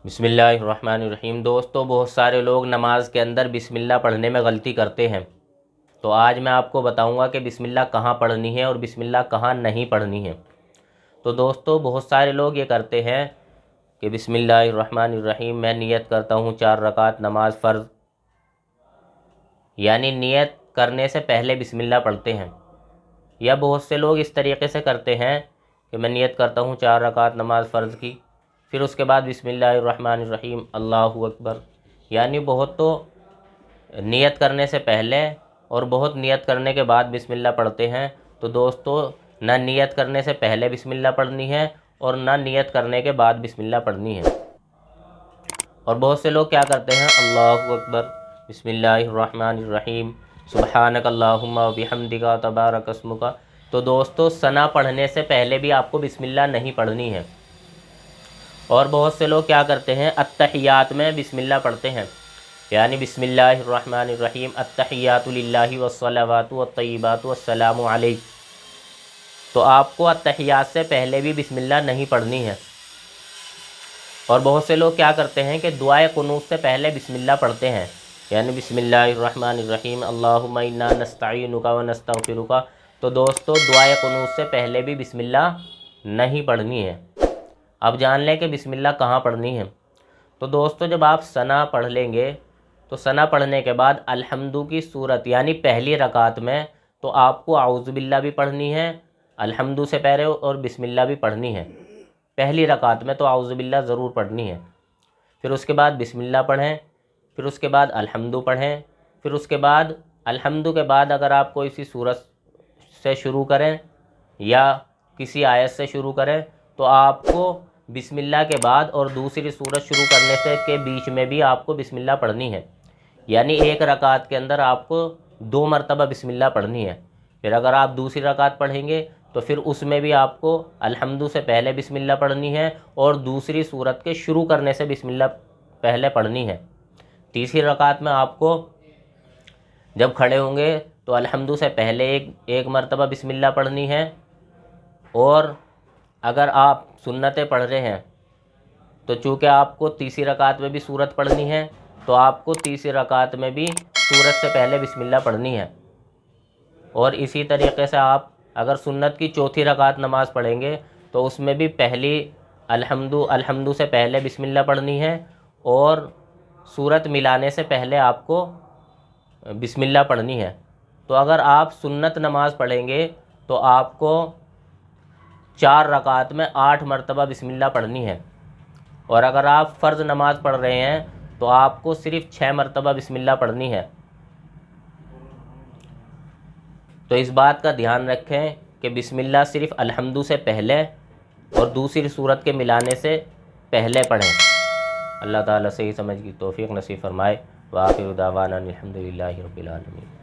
बिस्मिल्लाहिर्रहमानिर्रहीम। दोस्तों, बहुत सारे लोग नमाज के अंदर बिस्मिल्लाह पढ़ने में गलती करते हैं। तो आज मैं आपको बताऊंगा कि बिस्मिल्लाह कहाँ पढ़नी है और बिस्मिल्लाह कहाँ नहीं पढ़नी है। तो दोस्तों, बहुत सारे लोग ये करते हैं कि बिस्मिल्लाहिर्रहमानिर्रहीम मैं नियत करता हूँ 4 रकात नमाज फ़र्ज़, यानी नियत करने से पहले बिस्मिल्लाह पढ़ते हैं। या बहुत से लोग इस तरीक़े से करते हैं कि मैं नियत करता हूँ 4 रकात नमाज फ़र्ज़ की, फिर उसके बाद बिस्मिल्लाहिर्रहमानिर्रहीम अल्लाहु अकबर। यानी बहुत तो नियत करने से पहले और बहुत नियत करने के बाद बिस्मिल्लाह पढ़ते हैं। तो दोस्तों, ना नियत करने से पहले बिस्मिल्लाह पढ़नी है और ना नियत करने के बाद बिस्मिल्लाह पढ़नी है। और बहुत से लोग क्या करते हैं, अल्लाहु अकबर, बिस्मिल्लाहिर्रहमानिर्रहीम, सुब्हानक अल्लाहुम्मा व बिहम्दिका तबारक अस्मुका। तो दोस्तों, सना पढ़ने से पहले भी आपको बिस्मिल्लाह नहीं पढ़नी है। और बहुत से लोग क्या करते हैं, अत्तहियात में बिस्मिल्लाह पढ़ते हैं, यानी बिस्मिल्लाहिर्रहमानिर्रहीम अत्तहियातु लिल्लाहि वस्सलावातु वत्तय्यिबातु वस्सलामु अलैक। तो आपको अत्तहियात से पहले भी बिस्मिल्लाह नहीं पढ़नी है। और बहुत से लोग क्या करते हैं कि दुआए कुनूत से पहले बिस्मिल्लाह पढ़ते हैं, यानी बिस्मिल्लाहिर्रहमानिर्रहीम अल्लाहुम्मा इन्ना नस्तईनुका व नस्तगफिरुका। तो दोस्तों, दुआए कुनूत से पहले भी बिस्मिल्लाह नहीं पढ़नी है। अब जान लें कि बिस्मिल्लाह कहाँ पढ़नी है। तो दोस्तों, जब आप सना पढ़ लेंगे तो सना पढ़ने के बाद अल्हम्दु की सूरत यानी पहली रकात में तो आपको आऊज़ु बिल्लाह भी पढ़नी है अल्हम्दु से पहले, और बिस्मिल्लाह भी पढ़नी है। पहली रकात में तो आऊज़ु बिल्लाह ज़रूर पढ़नी है। फिर उसके बाद बिस्मिल्लाह पढ़ें, फिर उसके बाद अल्हम्दु पढ़ें, फिर उसके बाद अल्हम्दु के बाद अगर आप कोई सी सूरत से शुरू करें या किसी आयत से शुरू करें तो आपको बिस्मिल्लाह के बाद और दूसरी सूरत शुरू करने से के बीच में भी आपको बिस्मिल्लाह पढ़नी है। यानी एक रकात के अंदर आपको 2 मरतबा बिस्मिल्लाह पढ़नी है। फिर अगर आप दूसरी रकात पढ़ेंगे तो फिर उसमें भी आपको अल्हम्दु से पहले बिस्मिल्लाह पढ़नी है और दूसरी सूरत के शुरू करने से बिस्मिल्लाह पहले पढ़नी है। तीसरी रकात में आपको जब खड़े होंगे तो अल्हम्दु से पहले एक मरतबा बिस्मिल्लाह पढ़नी है। और अगर आप सुन्नतें पढ़ रहे हैं तो चूँकि आपको तीसरी रकात में भी सूरत पढ़नी है तो आपको तीसरी रकात में भी सूरत से पहले बिस्मिल्लाह पढ़नी है। और इसी तरीक़े से आप अगर सुन्नत की चौथी रकात नमाज़ पढ़ेंगे तो उसमें भी पहली अल्हम्दु से पहले बिस्मिल्लाह पढ़नी है और सूरत मिलाने से पहले आपको बिस्मिल्लाह पढ़नी है। तो अगर आप सुन्नत नमाज़ पढ़ेंगे तो आपको 4 रकात में 8 मरतबा बिस्मिल्लाह पढ़नी है। और अगर आप फ़र्ज़ नमाज़ पढ़ रहे हैं तो आपको सिर्फ़ 6 मरतबा बिस्मिल्लाह पढ़नी है। तो इस बात का ध्यान रखें कि बिस्मिल्लाह सिर्फ़ अल्हम्दु से पहले और दूसरी सूरत के मिलाने से पहले पढ़ें। अल्लाह ताला सही समझ की तौफ़ीक़ नसीब फ़रमाए। व आखिरु दावाना अनिल हम्दुलिल्लाहि रब्बिल आलमीन।